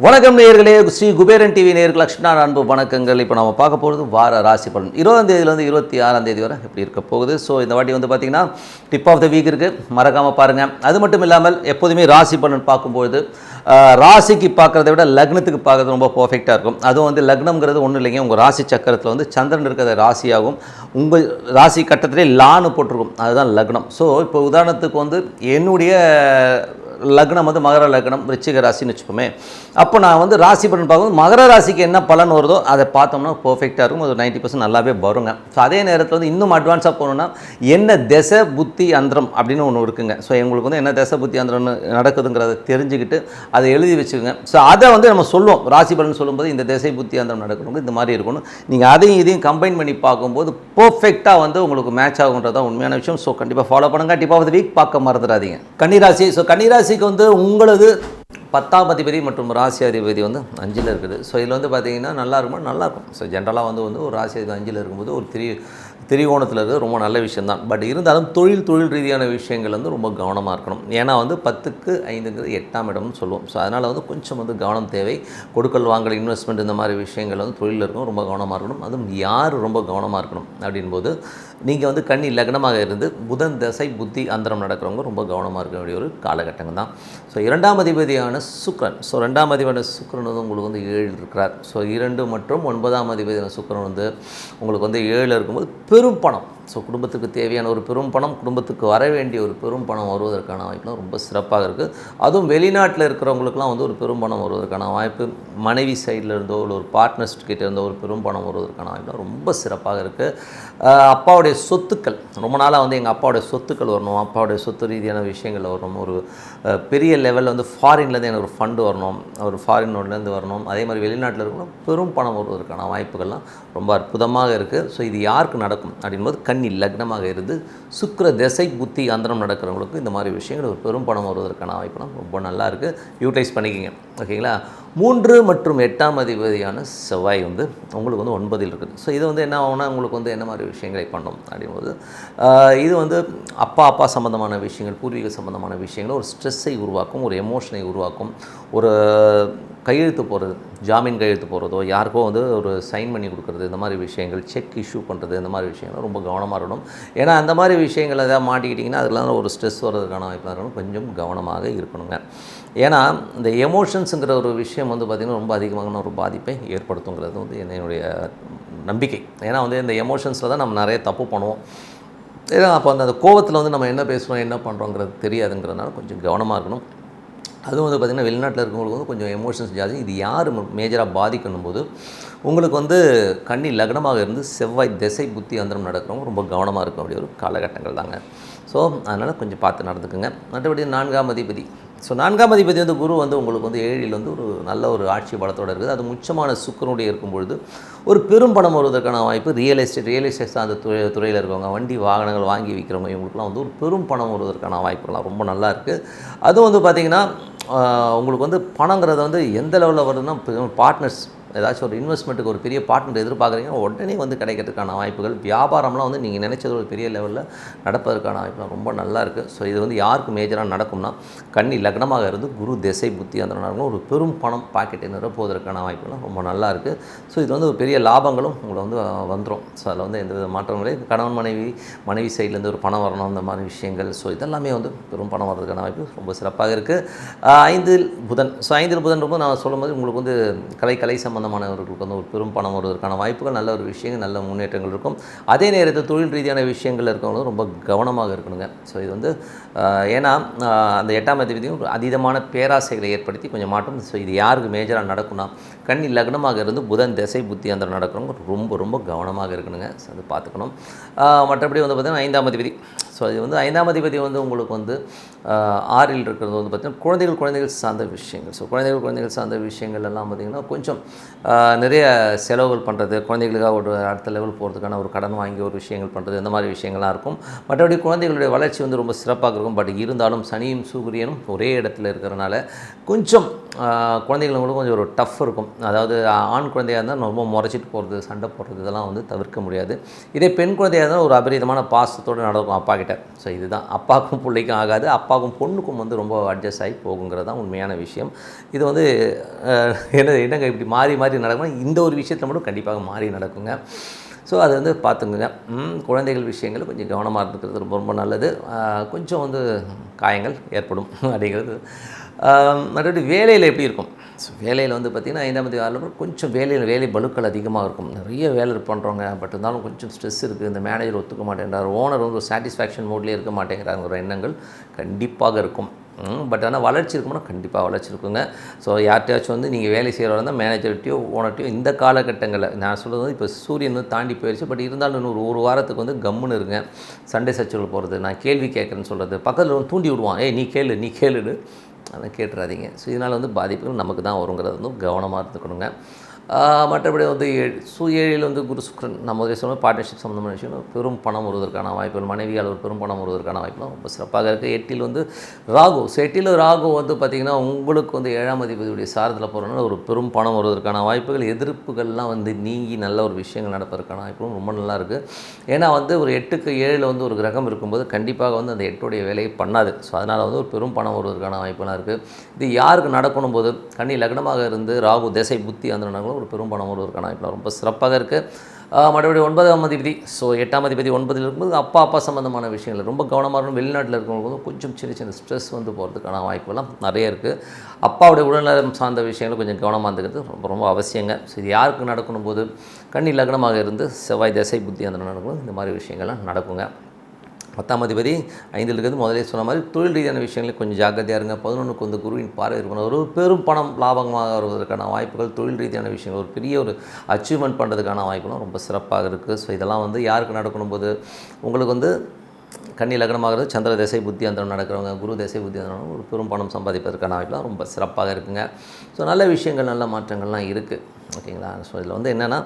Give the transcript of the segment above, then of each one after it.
வணக்கம் நேயர்களே, ஸ்ரீ குபேரன் டிவி நேயர்கள் லக்ஷ்மணா அன்பு வணக்கங்கள். இப்போ நம்ம பார்க்க போகிறது வார ராசி பலன் 20ஆம் தேதியிலேருந்து 26ஆம் தேதி வரை எப்படி இருக்க போகுது. ஸோ இந்த வாட்டி வந்து பார்த்திங்கன்னா டிப் ஆஃப் த வீக் இருக்குது, மறக்காமல் பாருங்கள். அது மட்டும் இல்லாமல் எப்போதுமே ராசி பலன் பார்க்கும்போது ராசிக்கு பார்க்குறத விட லக்னத்துக்கு பார்க்குறது ரொம்ப பர்ஃபெக்டாக இருக்கும். அதுவும் வந்து லக்னம்ங்கிறது ஒன்றும் இல்லைங்க, உங்கள் ராசி சக்கரத்தில் வந்து சந்திரன் இருக்கிற ராசியாகும், உங்கள் ராசி கட்டத்திலே லான்னு போட்டிருக்கும், அதுதான் லக்னம். ஸோ இப்போ உதாரணத்துக்கு வந்து என்னுடைய லக்னம் வந்து மகர லக்னம், ரிச்சிக ராசின்னு வச்சுப்போமே. அப்போ நான் வந்து ராசி பலன் பார்க்கும்போது மகர ராசிக்கு என்ன பலன் வருதோ அதை பார்த்தோம்னா பர்ஃபெக்டாக இருக்கும், அது 90% நல்லாவே வருங்க. ஸோ அதே நேரத்தில் வந்து இன்னும் அட்வான்ஸாக போகணுன்னா என்ன தசை புத்தி அந்தரம் அப்படின்னு ஒன்று இருக்குங்க. ஸோ எங்களுக்கு வந்து என்ன தசை புத்தி அந்தரம் நடக்குதுங்கிறத தெரிஞ்சுக்கிட்டு அதை எழுதி வச்சுக்கோங்க. ஸோ அதை வந்து நம்ம சொல்லுவோம், ராசி பலன் சொல்லும்போது இந்த தசை புத்தி அந்தரம் நடக்கணும், இந்த மாதிரி இருக்கணும். நீங்கள் அதையும் இதையும் கம்பைன் பண்ணி பார்க்கும்போது பர்ஃபெக்டாக வந்து உங்களுக்கு மேட்ச் ஆகுன்றதான் உண்மையான விஷயம். ஸோ கண்டிப்பாக ஃபாலோ பண்ணுங்கள். டிப் ஆஃப் த வீக் பார்க்க மறந்துடாதீங்க. கன்னிராசி. ஸோ கன்னிராசிக்கு வந்து உங்களது 10ஆம் அதிபதி மற்றும் ராசி அதிபதி வந்து 5ல் இருக்குது. ஸோ இதில் வந்து பார்த்தீங்கன்னா நல்லாயிருக்கும். ஸோ ஜென்ரலாக வந்து ஒரு ராசி அதிபதி 5ல் இருக்கும்போது ஒரு திரிகோணத்தில் இருக்கிறது ரொம்ப நல்ல விஷயந்தான். பட் இருந்தாலும் தொழில் ரீதியான விஷயங்கள் வந்து ரொம்ப கவனமாக இருக்கணும். ஏன்னா வந்து 10க்கு 5ங்கிறது 8ஆம் இடம்னு சொல்லுவோம். ஸோ அதனால் வந்து கொஞ்சம் வந்து கவனம் தேவை. கொடுக்கல் வாங்கல், இன்வெஸ்ட்மெண்ட், இந்த மாதிரி விஷயங்கள் வந்து தொழிலில் இருக்கும் ரொம்ப கவனமாக இருக்கணும். அதுவும் யார் ரொம்ப கவனமாக இருக்கணும் அப்படின்போது நீங்கள் வந்து கன்னி லக்னமாக இருந்து புதன் தசை புத்தி அந்தரம் நடக்கிறவங்க ரொம்ப கவனமாக இருக்க வேண்டிய ஒரு காலகட்டங்கள் தான். ஸோ 2ஆம் அதிபதியான சுக்கிரன். ஸோ 2ஆம் அதிபதியான சுக்கிரன் வந்து உங்களுக்கு வந்து 7 இருக்கிறார். ஸோ 2 மற்றும் 9ஆம் அதிபதியான சுக்கிரன் வந்து உங்களுக்கு வந்து 7 இருக்கும்போது பெரும் பணம். ஸோ குடும்பத்துக்கு தேவையான ஒரு பெரும் பணம், குடும்பத்துக்கு வர வேண்டிய ஒரு பெரும் பணம் வருவதற்கான வாய்ப்புலாம் ரொம்ப சிறப்பாக இருக்குது. அதுவும் வெளிநாட்டில் இருக்கிறவங்களுக்குலாம் வந்து ஒரு பெரும் பணம் வருவதற்கான வாய்ப்பு, மனைவி சைடில் இருந்தோ இல்லை ஒரு பார்ட்னர்ஸ் கிட்டே இருந்தோ ஒரு பெரும் பணம் வருவதற்கான வாய்ப்புலாம் ரொம்ப சிறப்பாக இருக்குது. அப்பாவுடைய சொத்துக்கள், ரொம்ப நாளாக வந்து எங்கள் அப்பாவுடைய சொத்துக்கள் வரணும், அப்பாவுடைய சொத்து ரீதியான விஷயங்கள் வரணும், ஒரு பெரிய லெவலில் வந்து ஃபாரின்லேருந்து எனக்கு ஒரு ஃபண்டு வரணும், ஒரு ஃபாரின்லேருந்து வரணும், அதே மாதிரி வெளிநாட்டில் இருக்கணும், பெரும் பணம் வருவதற்கான வாய்ப்புகள்லாம் ரொம்ப அற்புதமாக இருக்குது. ஸோ இது யாருக்கு நடக்கும் அப்படின்போது கன்னி லக்னமாக இருந்து சுக்கிர திசை புத்தி அந்தரம் நடக்கிறவங்களுக்கு இந்த மாதிரி விஷயங்கள் ஒரு பெரும் பணம் வருவதற்கான வாய்ப்புலாம் ரொம்ப நல்லா இருக்குது. யூட்டிலைஸ் பண்ணிக்கிங்க, ஓகேங்களா. 3 மற்றும் 8ஆம் அதிபதியான செவ்வாய் வந்து உங்களுக்கு வந்து 9ல் இருக்குது. ஸோ இது வந்து என்ன ஆகும்னா உங்களுக்கு வந்து என்ன மாதிரி விஷயங்களை பண்ணும் அப்படின்போது இது வந்து அப்பா சம்மந்தமான விஷயங்கள், பூர்வீக சம்மந்தமான விஷயங்கள் ஒரு ஸ்ட்ரெஸ்ஸை உருவாக்கும், ஒரு எமோஷனை உருவாக்கும். ஒரு கையெழுத்து போகிறது, ஜாமீன் கையெழுத்து போகிறதோ, யாருக்கோ வந்து ஒரு சைன் பண்ணி கொடுக்குறது, இந்த மாதிரி விஷயங்கள், செக் இஷ்யூ பண்ணுறது, இந்த மாதிரி விஷயங்கள் ரொம்ப கவனமாக இருக்கணும். ஏன்னா அந்த மாதிரி விஷயங்கள் எதாவது மாட்டிக்கிட்டிங்கன்னா அதெல்லாம் ஒரு ஸ்ட்ரெஸ் வர்றதுக்கான வாய்ப்பாக இருக்கணும், கொஞ்சம் கவனமாக இருக்கணுங்க. ஏன்னா இந்த எமோஷன்ஸுங்கிற ஒரு விஷயம் வந்து பார்த்திங்கன்னா ரொம்ப அதிகமான ஒரு பாதிப்பை ஏற்படுத்துங்கிறது வந்து என்னுடைய நம்பிக்கை. ஏன்னா வந்து இந்த எமோஷன்ஸில் தான் நம்ம நிறைய தப்பு பண்ணுவோம். ஏன்னா அப்போ அந்த கோவத்தில் வந்து நம்ம என்ன பேசுகிறோம் என்ன பண்ணுறோங்கிறது தெரியாதுங்கிறதுனால கொஞ்சம் கவனமாக இருக்கணும். அதுவும் வந்து பார்த்திங்கன்னா வெளிநாட்டில் இருக்கவங்களுக்கு வந்து கொஞ்சம் எமோஷன்ஸ் ஜாஸ்தி. இது யார் மேஜராக பாதிக்கணும் போது உங்களுக்கு வந்து கன்னி லக்னமாக இருந்து செவ்வாய் திசை புத்தி அந்தரம் நடக்கிறவங்க ரொம்ப கவனமாக இருக்க வேண்டிய ஒரு காலகட்டங்கள் தாங்க. ஸோ அதனால் கொஞ்சம் பார்த்து நடந்துக்குங்க. மற்றபடி 4ஆம் அதிபதி. ஸோ 4ஆம் அதிபதி வந்து குரு வந்து உங்களுக்கு வந்து 7ல் வந்து ஒரு நல்ல ஒரு ஆட்சி பலத்தோடு இருக்குது. அது முச்சமான சுக்கிரனுடைய இருக்கும்பொழுது ஒரு பெரும் பணம் வருவதற்கான வாய்ப்பு. ரியல் எஸ்டேட் சார்ந்த துறையில் இருக்கவங்க, வண்டி வாகனங்கள் வாங்கி விற்கிறவங்க, இவங்களுக்குலாம் வந்து ஒரு பெரும் பணம் வருவதற்கான வாய்ப்புகள்லாம் ரொம்ப நல்லா இருக்குது. அதுவும் வந்து பார்த்திங்கன்னா உங்களுக்கு வந்து பணங்கிறது வந்து எந்த லெவலில் வருதுன்னா, பார்ட்னர்ஸ் ஏதாச்சும் ஒரு இன்வெஸ்ட்மெண்ட்டுக்கு ஒரு பெரிய பார்ட்னர் எதிர்பார்க்குறீங்க, உடனே வந்து கிடைக்கிறதுக்கான வாய்ப்புகள், வியாபாரம்லாம் வந்து நீங்கள் நினைச்சது ஒரு பெரிய லெவலில் நடப்பதற்கான வாய்ப்புலாம் ரொம்ப நல்லா இருக்குது. ஸோ இது வந்து யாருக்கு மேஜராக நடக்கும்னா கன்னி லக்னமாக இருந்து குரு திசை புத்தி அந்த நடக்கும், ஒரு பெரும் பணம் பாக்கெட்டை நிரப்புவதற்கான வாய்ப்புலாம் ரொம்ப நல்லா இருக்குது. ஸோ இது வந்து ஒரு பெரிய லாபங்களும் உங்களை வந்து வந்துடும். ஸோ அதில் வந்து எந்த வித மாற்றம் இல்லை. கணவன் மனைவி சைட்லேருந்து ஒரு பணம் வரணும், அந்த மாதிரி விஷயங்கள். ஸோ இதெல்லாமே வந்து பெரும் பணம் வர்றதுக்கான வாய்ப்பு ரொம்ப சிறப்பாக இருக்குது. 5ல் புதன். ஸோ 5ல் புதன் ரொம்ப நான் சொல்லும்போது உங்களுக்கு வந்து கலை சம்பந்தமானவர்களுக்கு வந்து ஒரு பெரும் பணம் வருவதற்கான வாய்ப்புகள், நல்ல ஒரு விஷயங்கள், நல்ல முன்னேற்றங்கள் இருக்கும். அதே நேரத்தில் தொழில் ரீதியான விஷயங்கள் இருக்கவங்களும் ரொம்ப கவனமாக இருக்கணுங்க. ஸோ இது வந்து ஏன்னா அந்த 8ஆம் அதிபதியும் அதீதமான பேராசைகளை ஏற்படுத்தி கொஞ்சம் மாட்டும். ஸோ இது யாருக்கு மேஜராக நடக்கும்னா கன்னி லக்னமாக இருந்து புதன் திசை புத்தி அந்த நடக்கிறவங்க ரொம்ப கவனமாக இருக்கணுங்க. ஸோ அது பார்த்துக்கணும். மற்றபடி வந்து பார்த்திங்கன்னா 5ஆம் அதிபதி. ஸோ இது வந்து 5ஆம் அதிபதி வந்து உங்களுக்கு வந்து 6ல் இருக்கிறது வந்து பார்த்திங்கன்னா குழந்தைகள் சார்ந்த விஷயங்கள். ஸோ குழந்தைகள் சார்ந்த விஷயங்கள் எல்லாம் பார்த்திங்கன்னா கொஞ்சம் நிறைய செலவுகள் பண்ணுறது, குழந்தைகளுக்காக ஒரு அடுத்த லெவல் போகிறதுக்கான ஒரு கடன் வாங்கி ஒரு விஷயங்கள் பண்ணுறது, இந்த மாதிரி விஷயங்கள்லாம் இருக்கும். மற்றபடி குழந்தைகளுடைய வளர்ச்சி வந்து ரொம்ப சிறப்பாக இருக்கும். பட் இருந்தாலும் சனியும் சூரியனும் ஒரே இடத்துல இருக்கிறனால கொஞ்சம் குழந்தைகளுக்கு கொஞ்சம் ஒரு டஃப் இருக்கும். அதாவது ஆண் குழந்தையாக இருந்தால் ரொம்ப முறைச்சிட்டு போகிறது, சண்டை போடுறது, இதெல்லாம் வந்து தவிர்க்க முடியாது. இதே பெண் குழந்தையாக இருந்தால் ஒரு அபரிதமான பாசத்தோடு நடக்கும் அப்பா கிட்ட. மேட்டர். ஸோ இதுதான் அப்பாவுக்கும் பிள்ளைக்கும் ஆகாது, அப்பாவுக்கும் பொண்ணுக்கும் வந்து ரொம்ப அட்ஜஸ்ட் ஆகி போகுங்கிறது தான் உண்மையான விஷயம். இது வந்து என்னங்க இப்படி மாறி மாறி நடக்கணும், இந்த ஒரு விஷயத்தில் மட்டும் கண்டிப்பாக மாறி நடக்குங்க. ஸோ அது வந்து பார்த்துக்குங்க. குழந்தைகள் விஷயங்கள் கொஞ்சம் கவனமாக இருந்துக்கிறது ரொம்ப ரொம்ப நல்லது. கொஞ்சம் வந்து காயங்கள் ஏற்படும் அப்படிங்கிறது. மறுபடி வேலையில் எப்படி இருக்கும்? ஸோ வேலையில் வந்து பார்த்திங்கன்னா 5ஆம் தேதி 6 கொஞ்சம் வேலை பளுக்கள் அதிகமாக இருக்கும். நிறைய வேலை பண்ணுறவங்க, பட் இருந்தாலும் கொஞ்சம் ஸ்ட்ரெஸ் இருக்குது. இந்த மேனேஜர் ஒத்துக்க மாட்டேங்கிறார், ஓனர் வந்து ஒரு சாட்டிஸ்ஃபேக்ஷன் மோட்லேயே இருக்க மாட்டேங்கிறாங்கிற எண்ணங்கள் கண்டிப்பாக இருக்கும். பட் ஆனால் வளர்ச்சி இருக்கும்னா கண்டிப்பாக வளர்ச்சி இருக்குங்க. ஸோ யார்கிட்டயாச்சும் வந்து நீங்கள் வேலை செய்கிறவங்க தான் மேனேஜர்கிட்டையோ ஓனர்கிட்டையோ இந்த காலகட்டங்களில் நான் சொல்கிறது வந்து இப்போ சூரியன் வந்து தாண்டி போயிடுச்சு, பட் இருந்தாலும் இன்னொரு ஒரு வாரத்துக்கு வந்து கம்முன்னு இருங்க. சண்டை சச்சரவு போகிறது, நான் கேள்வி கேட்குறேன்னு சொல்கிறது, பக்கத்தில் வந்து தூண்டி விடுவான், நீ கேளுன்னு அதை கேட்டுறாதீங்க. ஸோ இதனால் வந்து பாதிப்புகள் நமக்கு தான் வருங்கிறது வந்து கவனமாக இருந்துக்கணுங்க. மற்றபடி வந்து 7 வந்து குரு சுக்கிரன் நம்ம முதலே சொன்ன பார்ட்னர்ஷிப் சம்மந்தமான விஷயம், பெரும் பணம் வருவதற்கான வாய்ப்புகள், மனைவியால் ஒரு பெரும் பணம் வருவதற்கான வாய்ப்புலாம் ரொம்ப சிறப்பாக இருக்குது. 8 வந்து ராகு. ஸோ 8 ராகு வந்து பார்த்திங்கன்னா உங்களுக்கு வந்து 7ஆம் அதிபதியுடைய சாரத்தில் போகிறதுனால ஒரு பெரும் பணம் வருவதற்கான வாய்ப்புகள், எதிர்ப்புகள்லாம் வந்து நீங்கி நல்ல ஒரு விஷயங்கள் நடப்பதற்கான வாய்ப்புகளும் ரொம்ப நல்லா இருக்குது. ஏன்னா வந்து ஒரு 8க்கு 7 வந்து ஒரு கிரகம் இருக்கும்போது கண்டிப்பாக வந்து அந்த 8உடைய வேலையை பண்ணாது. ஸோ அதனால் வந்து ஒரு பெரும் பணம் வருவதற்கான வாய்ப்புலாம் இருக்குது. இது யாருக்கு நடக்கணும் போது கன்னி லக்னமாக இருந்து ராகு திசை புத்தி அந்த நடக்கணும் ஒரு பெரும் பணம் வருவதற்கான வாய்ப்புலாம் ரொம்ப சிறப்பாக இருக்குது. மறுபடியும் 9ஆம் அதிபதி. ஸோ 8ஆம் அதிபதி 9ல் இருக்கும்போது அப்பா சம்மந்தமான விஷயங்கள் ரொம்ப கவனமாக இருக்கணும். வெளிநாட்டில் இருக்கிறவங்க கொஞ்சம் சின்ன ஸ்ட்ரெஸ் வந்து போகிறதுக்கான வாய்ப்புலாம் நிறைய இருக்குது. அப்பாவுடைய உடல்நலம் சார்ந்த விஷயங்கள் கொஞ்சம் கவனமாக இருந்துக்கிறது ரொம்ப ரொம்ப அவசியங்க. ஸோ இது யாருக்கு நடக்கணும் போது கன்னி லக்னமாக இருந்து செவ்வாய் திசை புத்தி அந்த நடக்கணும், இந்த மாதிரி விஷயங்கள்லாம் நடக்குங்க. 10ஆம் அதிபதி 5ல் இருக்கிறது முதலே சொன்ன மாதிரி தொழில் ரீதியான விஷயங்களில் கொஞ்சம் ஜாக்கிரதையாக இருங்க. 11க்கு வந்து குருவின் பார்வை இருக்கணும். ஒரு பெரும் பணம் லாபமாக வருவதற்கான வாய்ப்புகள், தொழில் ரீதியான விஷயங்கள் ஒரு பெரிய ஒரு அச்சீவ்மெண்ட் பண்ணுறதுக்கான வாய்ப்புகளும் ரொம்ப சிறப்பாக இருக்குது. ஸோ இதெல்லாம் வந்து யாருக்கு நடக்கணும் போது உங்களுக்கு வந்து கன்னி லக்னமாகிறது சந்திர திசை புத்தி அந்த நடக்கிறவங்க, குரு திசை புத்தி அந்த ஒரு பெரும் பணம் சம்பாதிப்பதற்கான வாய்ப்புலாம் ரொம்ப சிறப்பாக இருக்குங்க. ஸோ நல்ல விஷயங்கள் நல்ல மாற்றங்கள்லாம் இருக்குது. ஓகேங்களா? ஸோ இதில் வந்து என்னென்னா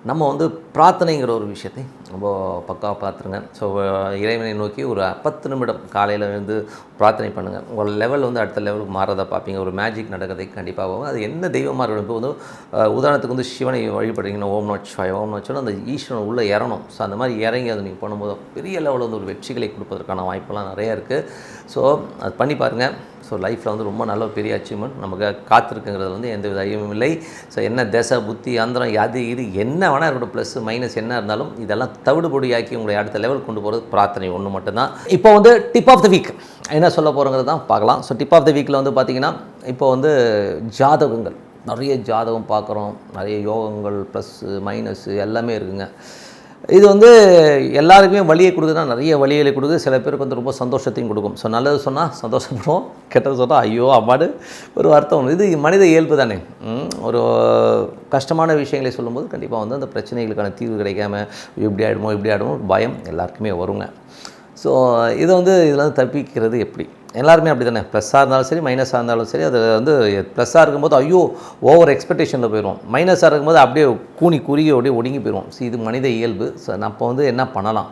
நம்ம வந்து பிரார்த்தனைங்கிற ஒரு விஷயத்தை ரொம்ப பக்காவாக பார்த்துருங்க. ஸோ இறைவனை நோக்கி ஒரு 10 நிமிடம் காலையில் வந்து பிரார்த்தனை பண்ணுங்கள். உங்கள் லெவல் வந்து அடுத்த லெவலுக்கு மாறதை பார்ப்பீங்க. ஒரு மேஜிக் நடக்கிறதை கண்டிப்பாக போகும். அது என்ன தெய்வமாக இருக்கணும். இப்போ வந்து உதாரணத்துக்கு வந்து சிவனை வழிபடுறீங்கன்னா ஓம் நமச்சிவாய அந்த ஈஸ்வரன் உள்ளே இறணும். ஸோ அந்த மாதிரி இறங்கி அதை நீங்கள் பண்ணும்போது பெரிய லெவலில் வந்து ஒரு வெற்றிகளை கொடுப்பதற்கான வாய்ப்பெல்லாம் நிறையா இருக்குது. ஸோ அது பண்ணி பாருங்கள். ஸோ லைஃப்பில் வந்து ரொம்ப நல்ல பெரிய அச்சீவ்மெண்ட் நமக்கு காத்திருக்குங்கிறது வந்து எந்த வித ஐயமும் இல்லை. ஸோ என்ன தேச புத்தி அந்தரம் இது என்ன வேணால் இருக்கட்டும், ப்ளஸ் மைனஸ் என்ன இருந்தாலும் இதெல்லாம் தவிடுபொடியாக்கி உங்களை அடுத்த லெவல் கொண்டு போகிறது பிரார்த்தனை ஒன்று மட்டும்தான். இப்போ வந்து டிப் ஆஃப் த வீக் என்ன சொல்ல போகிறோங்கிறது தான் பார்க்கலாம். ஸோ டிப் ஆஃப் த வீக்கில் வந்து பார்த்திங்கன்னா இப்போ வந்து ஜாதகங்கள் நிறைய ஜாதகம் பார்க்குறோம், நிறைய யோகங்கள் ப்ளஸ்ஸு மைனஸ்ஸு எல்லாமே இருக்குங்க. இது வந்து எல்லாருக்குமே வழியை கொடுக்குதுன்னா நிறைய வழிகளை கொடுக்குது. சில பேருக்கு வந்து ரொம்ப சந்தோஷத்தையும் கொடுக்கும். ஸோ நல்லது சொன்னால் சந்தோஷப்படுவோம், கெட்டது சொன்னால் ஐயோ அம்மாடு ஒரு அர்த்தம். இது மனித இயல்பு தானே. ஒரு கஷ்டமான விஷயங்களை சொல்லும்போது கண்டிப்பாக வந்து அந்த பிரச்சனைகளுக்கான தீர்வு கிடைக்காம இப்படி ஆகிடுமோ பயம் எல்லாருக்குமே வருங்க. ஸோ இதை வந்து இதில் வந்து தப்பிக்கிறது எப்படி? எல்லாருமே அப்படி தானே, ப்ளஸ்ஸாக இருந்தாலும் சரி மைனஸாக இருந்தாலும் சரி. அது வந்து ப்ளஸ்ஸாக இருக்கும்போது ஐயோ ஓவர் எக்ஸ்பெக்டேஷனில் போயிடும், மைனஸாக இருக்கும்போது அப்படியே குறுகி அப்படியே ஒடுங்கி போயிடும். ஸோ இது மனித இயல்பு. ஸோ நம்ம வந்து என்ன பண்ணலாம்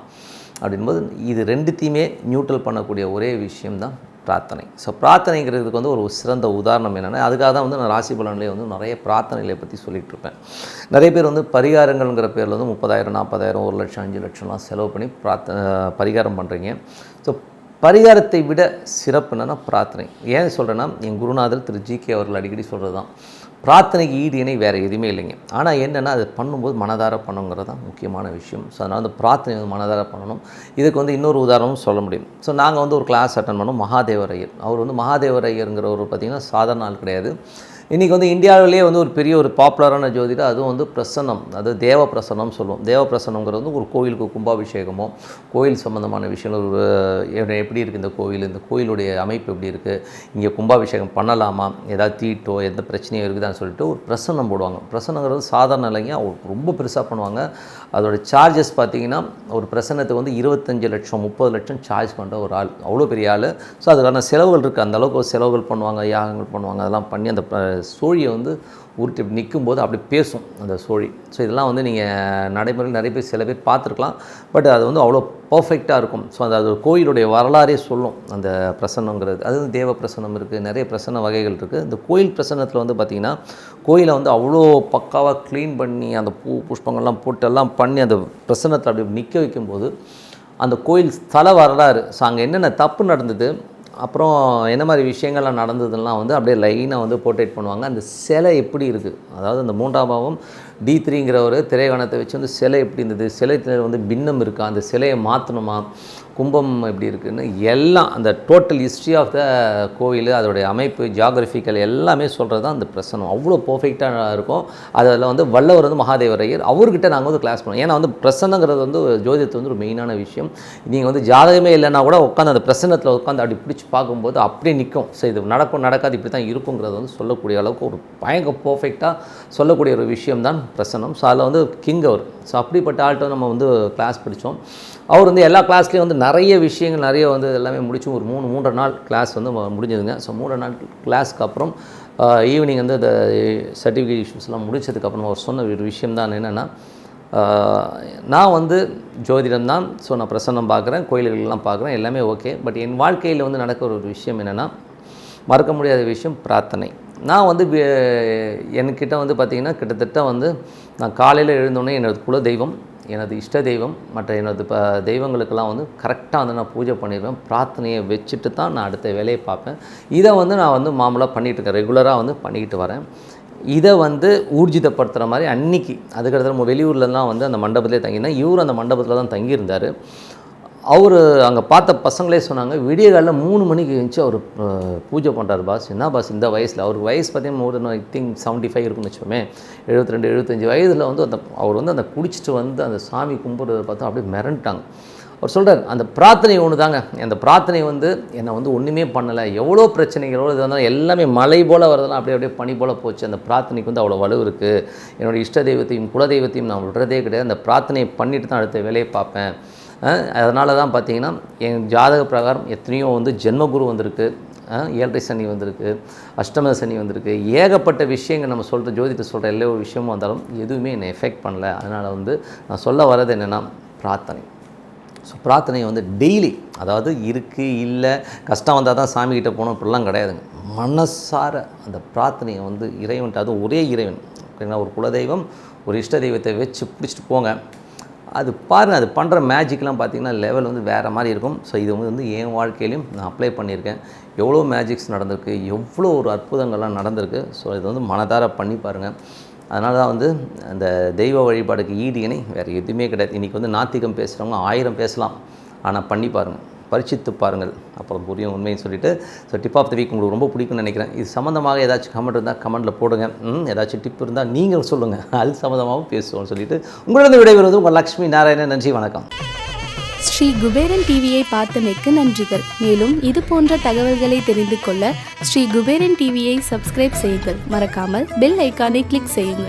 அப்படின்போது இது ரெண்டுத்தையுமே நியூட்ரல் பண்ணக்கூடிய ஒரே விஷயம்தான் பிரார்த்தனை. ஸோ பிரார்த்தனைங்கிறதுக்கு வந்து ஒரு சிறந்த உதாரணம் என்னென்னா, அதுக்காக தான் வந்து நான் ராசி பலன்லேயே வந்து நிறைய பிரார்த்தனைகளை பற்றி சொல்லிகிட்ருப்பேன். நிறைய பேர் வந்து பரிகாரங்கள்ங்கிற பேரில் வந்து 30,000 40,000 1 லட்சம் 5 லட்சம்லாம் செலவு பண்ணி பரிகாரம் பண்ணுறீங்க. ஸோ பரிகாரத்தை விட சிறப்பு என்னென்னா பிரார்த்தனை. ஏன் சொல்கிறேன்னா, என் குருநாதர் திரு ஜி.கே. அவர்கள் அடிக்கடி சொல்கிறது தான், பிரார்த்தனைக்கு ஈடு இணை வேறு எதுவுமே இல்லைங்க. ஆனால் என்னென்னா அது பண்ணும்போது மனதார பண்ணுங்கிறது தான் முக்கியமான விஷயம். ஸோ அதனால் அந்த பிரார்த்தனை வந்து மனதார பண்ணணும். இதுக்கு வந்து இன்னொரு உதாரணமும் சொல்ல முடியும். ஸோ நாங்கள் வந்து ஒரு கிளாஸ் அட்டன் பண்ணோம். மகாதேவர் ஐயர், அவர் வந்து மகாதேவர் ஐயருங்கிறவர் பார்த்திங்கன்னா சாதாரண ஆள் கிடையாது. இன்றைக்கி வந்து இந்தியாவிலேயே வந்து ஒரு பெரிய ஒரு பாப்புலரான ஜோதிடர். அதுவும் வந்து பிரசன்னம், அது தேவ பிரசன்னம் சொல்லுவோம். தேவ பிரசன்னங்கிறது வந்து ஒரு கோயிலுக்கு கும்பாபிஷேகமோ கோயில் சம்மந்தமான விஷயங்கள், ஒரு எப்படி இருக்குது இந்த கோயிலுடைய அமைப்பு எப்படி இருக்குது, இங்கே கும்பாபிஷேகம் பண்ணலாமா, ஏதாவது தீட்டோ எந்த பிரச்சனையும் இருக்குதான்னு சொல்லிட்டு ஒரு பிரசன்னம் போடுவாங்க. பிரசன்னங்கிறது சாதாரண இல்லைங்க, ரொம்ப பெருசாக பண்ணுவாங்க. அதோடய சார்ஜஸ் பார்த்திங்கன்னா ஒரு பிரசன்னத்துக்கு வந்து 25 லட்சம் 30 லட்சம் சார்ஜ் பண்ணுற ஒரு ஆள், அவ்வளோ பெரிய ஆள். ஸோ அதுக்கான செலவுகள் இருக்குது. அந்தளவுக்கு ஒரு செலவுகள் பண்ணுவாங்க, யாகங்கள் பண்ணுவாங்க. அதெல்லாம் பண்ணி அந்த சோழியை வந்து உருட்டி நிற்கும்போது அப்படி பேசும் அந்த சோழி. ஸோ இதெல்லாம் வந்து நீங்கள் நடைமுறையில் நிறைய பேர் சில பேர் பார்த்துருக்கலாம். பட் அது வந்து அவ்வளோ பர்ஃபெக்டாக இருக்கும். ஸோ அது கோயிலுடைய வரலாறே சொல்லும் அந்த பிரசன்னங்கிறது. அது வந்து தேவ பிரசன்னம் இருக்குது, நிறைய பிரசன்ன வகைகள் இருக்குது. இந்த கோயில் பிரசன்னத்தில் வந்து பார்த்திங்கன்னா கோயிலை வந்து அவ்வளோ பக்காவாக க்ளீன் பண்ணி அந்த பூ புஷ்பங்கள்லாம் போட்டு எல்லாம் பண்ணி அந்த பிரசன்னத்தில் அப்படி நிற்க வைக்கும்போது அந்த கோயில் ஸ்தல வரலாறு, ஸோ அங்கே என்னென்ன தப்பு நடந்தது, அப்புறம் என்ன மாதிரி விஷயங்கள்லாம் நடந்ததுலாம் வந்து அப்படியே லைனாக வந்து போர்ட்ரேட் பண்ணுவாங்க. அந்த சிலை எப்படி இருக்குது, அதாவது அந்த 3ஆம் பாவம் D3ங்கிற ஒரு திரைக்கணத்தை வச்சு வந்து சிலை எப்படி இருந்தது, சிலை வந்து பின்னம் இருக்கா, அந்த சிலையை மாற்றணுமா, கும்பம் எப்படி இருக்குதுன்னு எல்லாம் அந்த டோட்டல் ஹிஸ்ட்ரி ஆஃப் த கோயில், அதோடைய அமைப்பு, ஜியாகிரபிக்கல் எல்லாமே சொல்கிறது தான் அந்த பிரசனம். அவ்வளோ பர்ஃபெக்டாக இருக்கும். அதில் வந்து வல்லவர் வந்து மகாதேவர் ஐயர், அவர்கிட்ட நாங்கள் வந்து கிளாஸ் பண்ணுவோம். ஏன்னா வந்து பிரசன்னங்கிறது வந்து ஜோதிடத்தை வந்து ஒரு மெயினான விஷயம். நீங்கள் வந்து ஜாதகமே இல்லைன்னா கூட உட்காந்து அந்த பிரசன்னத்தில் உட்காந்து அப்படி பிடிச்சி பார்க்கும்போது அப்படியே நிற்கும். ஸோ இது நடக்கும் நடக்காது இப்படி தான் இருக்குங்கிறது வந்து சொல்லக்கூடிய அளவுக்கு ஒரு பயங்கர பர்ஃபெக்டாக சொல்லக்கூடிய ஒரு விஷயம் தான் பிரசன்னம். ஸோ அதில் வந்து கிங் அவர். ஸோ அப்படிப்பட்ட ஆள்கிட்ட நம்ம வந்து கிளாஸ் படித்தோம். அவர் வந்து எல்லா கிளாஸ்லேயும் வந்து நிறைய விஷயங்கள் நிறைய வந்து எல்லாமே முடிச்சு ஒரு 3 நாள் கிளாஸ் வந்து முடிஞ்சதுங்க. ஸோ 3 நாள் கிளாஸ்க்கு அப்புறம் ஈவினிங் வந்து இந்த சர்டிஃபிகேட் இஷ்யூஸ்லாம் முடிச்சதுக்கப்புறம் அவர் சொன்ன ஒரு விஷயம் தான் என்னென்னா, நான் வந்து ஜோதிடம் தான், ஸோ நான் பிரசன்னம் பார்க்குறேன், கோயில்கள்லாம் பார்க்குறேன், எல்லாமே ஓகே. பட் என் வாழ்க்கையில் வந்து நடக்கிற ஒரு விஷயம் என்னென்னா, மறக்க முடியாத விஷயம் பிரார்த்தனை. நான் வந்து என்கிட்ட வந்து பார்த்திங்கன்னா கிட்டத்தட்ட வந்து நான் காலையில் எழுந்தோடனே எனது குல தெய்வம், எனது இஷ்ட தெய்வம், மற்ற எனது தெய்வங்களுக்கெல்லாம் வந்து கரெக்டாக வந்து நான் பூஜை பண்ணிடுவேன். பிரார்த்தனையை வச்சுட்டு தான் நான் அடுத்த வேலையை பார்ப்பேன். இதை வந்து நான் வந்து மாமூலாக பண்ணிகிட்ருக்கேன், ரெகுலராக வந்து பண்ணிக்கிட்டு வரேன். இதை வந்து ஊர்ஜிதப்படுத்துகிற மாதிரி அன்றைக்கி அதுக்கடுத்து நம்ம வெளியூர்லலாம் வந்து அந்த மண்டபத்திலே தங்கியிருந்தேன். இவர் அந்த மண்டபத்தில் தான் தங்கியிருந்தார். அவர் அங்கே பார்த்த பசங்களே சொன்னாங்க, விடிய காலையில் 3 மணிக்கு எழுந்துச்சு அவர் பூஜை பண்ணுறாரு பாஸ். என்ன பாஸ் இந்த வயசில், அவருக்கு வயசு பார்த்தீங்கன்னா மோர் தென் ஐ திங்க் 75 இருக்குன்னு வச்சுக்கோமே, 72 75 வயதில் வந்து அவர் வந்து அந்த குடிச்சிட்டு வந்து அந்த சாமி கும்பிட்றத பார்த்தா அப்படியே மிரண்டாங்க. அவர் சொல்கிறார், அந்த பிரார்த்தனை ஒன்று தாங்க, அந்த பிரார்த்தனை வந்து என்னை வந்து ஒன்றுமே பண்ணலை, எவ்வளோ பிரச்சனைகள் எவ்வளோ இது வந்தாலும் எல்லாமே மலை போல் வரதெல்லாம் அப்படியே பனி போல் போச்சு. அந்த பிரார்த்தனைக்கு வந்து அவ்வளோ வலு இருக்குது. என்னோடய இஷ்ட தெய்வத்தையும் குலதெய்வத்தையும் நான் விடுறதே கிடையாது. அந்த பிரார்த்தனையை பண்ணிட்டு தான் அடுத்த வேலையை பார்ப்பேன். அதனால தான் பார்த்தீங்கன்னா என் ஜாதக பிரகாரம் எத்தனையோ வந்து ஜென்மகுரு வந்திருக்கு, 7.5 சனி வந்திருக்கு, அஷ்டம சனி வந்திருக்கு, ஏகப்பட்ட விஷயங்கள் நம்ம சொல்கிற ஜோதிடத்தை சொல்கிற எல்லா விஷயமும் வந்தாலும் எதுவுமே என்னை எஃபெக்ட் பண்ணல. அதனால் வந்து நான் சொல்ல வர்றது என்னென்னா பிரார்த்தனை. ஸோ பிரார்த்தனையை வந்து டெய்லி, அதாவது இருக்குது இல்லை கஷ்டம் வந்தால் தான் சாமிக்கிட்ட போகணும் அப்படிலாம் கிடையாதுங்க. மனசார அந்த பிரார்த்தனையை வந்து இறைவன்ட்டு, அது ஒரே இறைவன் ஓகேங்களா, ஒரு குலதெய்வம் ஒரு இஷ்ட தெய்வத்தை வச்சு பிடிச்சிட்டு போங்க. அது பாருங்கள், அது பண்ணுற மேஜிக்லாம் பார்த்திங்கன்னா லெவல் வந்து வேறு மாதிரி இருக்கும். ஸோ இது வந்து என் வாழ்க்கையிலையும் நான் அப்ளை பண்ணியிருக்கேன். எவ்வளோ மேஜிக்ஸ் நடந்திருக்கு, எவ்வளோ ஒரு அற்புதங்கள்லாம் நடந்திருக்கு. ஸோ இது வந்து மனதார பண்ணி பாருங்கள். அதனால தான் வந்து அந்த தெய்வ வழிபாடுக்கு ஈடு இணை வேறு எதுவுமே கிடையாது. இன்றைக்கி வந்து நாத்திகம் பேசுகிறவங்க 1000 பேசலாம், ஆனால் பண்ணி பாருங்கள், பரிசித்து பாருங்கள், அப்புறம் புரியும் உண்மைன்னு சொல்லிவிட்டு. So tip of the week உங்களுக்கு ரொம்ப பிடிக்கும்னு நினைக்கிறேன். இது சம்மந்தமாக ஏதாச்சும் கமெண்ட் இருந்தால் கமெண்ட்டில் போடுங்க. ஏதாச்சும் டிப் இருந்தால் நீங்கள் சொல்லுங்கள், அது சம்மந்தமாகவும் பேசுவோம்னு சொல்லிவிட்டு உங்களது விடைபெறுவது உங்கள் லக்ஷ்மி நாராயணன். நன்றி, வணக்கம். ஸ்ரீ குபேரன் டிவியை பார்த்தமைக்கு நன்றிகள். மேலும் இது போன்ற தகவல்களை தெரிந்து கொள்ள ஸ்ரீ குபேரன் டிவியை சப்ஸ்கிரைப் செய்யுங்கள். மறக்காமல் பெல் ஐக்கானை கிளிக் செய்யுங்கள்.